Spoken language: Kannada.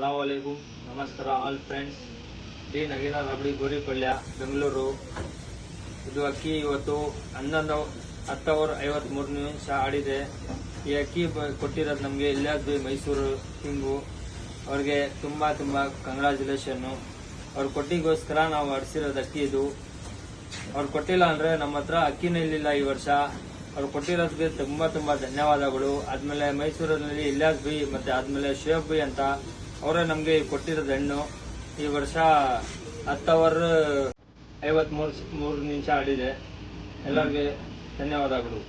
ಅಸ್ಸಲಾಮುಅಲೈಕುಂ. ನಮಸ್ಕಾರ all friends. D Nagina Rabadi Goripalya Bengaluru. ಇದು ಅಕ್ಕಿ ಇವತ್ತು 11:53 ಆಡಿದೆ. ಈ ಅಕ್ಕಿ ಕೊಟ್ಟಿರೋದು ನಮಗೆ ಇಲ್ಯಾಸ್ ಬೈ ಮೈಸೂರು ಕಿಂಗು. ಅವ್ರಿಗೆ ತುಂಬ ಕಂಗ್ರಾಚುಲೇಷನ್ನು. ಅವ್ರು ಕೊಟ್ಟಿಗೋಸ್ಕರ ನಾವು ಅಡಿಸಿರೋದು ಅಕ್ಕಿ ಇದು. ಅವ್ರು ಕೊಟ್ಟಿಲ್ಲ ಅಂದರೆ ನಮ್ಮ ಹತ್ರ ಅಕ್ಕಿನೇ ಇರಲಿಲ್ಲ ಈ ವರ್ಷ. ಅವ್ರು ಕೊಟ್ಟಿರೋದಕ್ಕೆ ತುಂಬ ಧನ್ಯವಾದಗಳು. ಆದಮೇಲೆ ಮೈಸೂರಿನಲ್ಲಿ ಇಲ್ಯಾಸ್ ಬೈ ಮತ್ತು ಆದಮೇಲೆ ಶೇಫ್ ಬೈ ಅಂತ ಅವರೇ ನಮಗೆ ಕೊಟ್ಟಿರೋದು ಹೆಣ್ಣು. ಈ ವರ್ಷ 10:53 ಆಡಿದೆ. ಎಲ್ಲರಿಗೆ ಧನ್ಯವಾದಗಳು.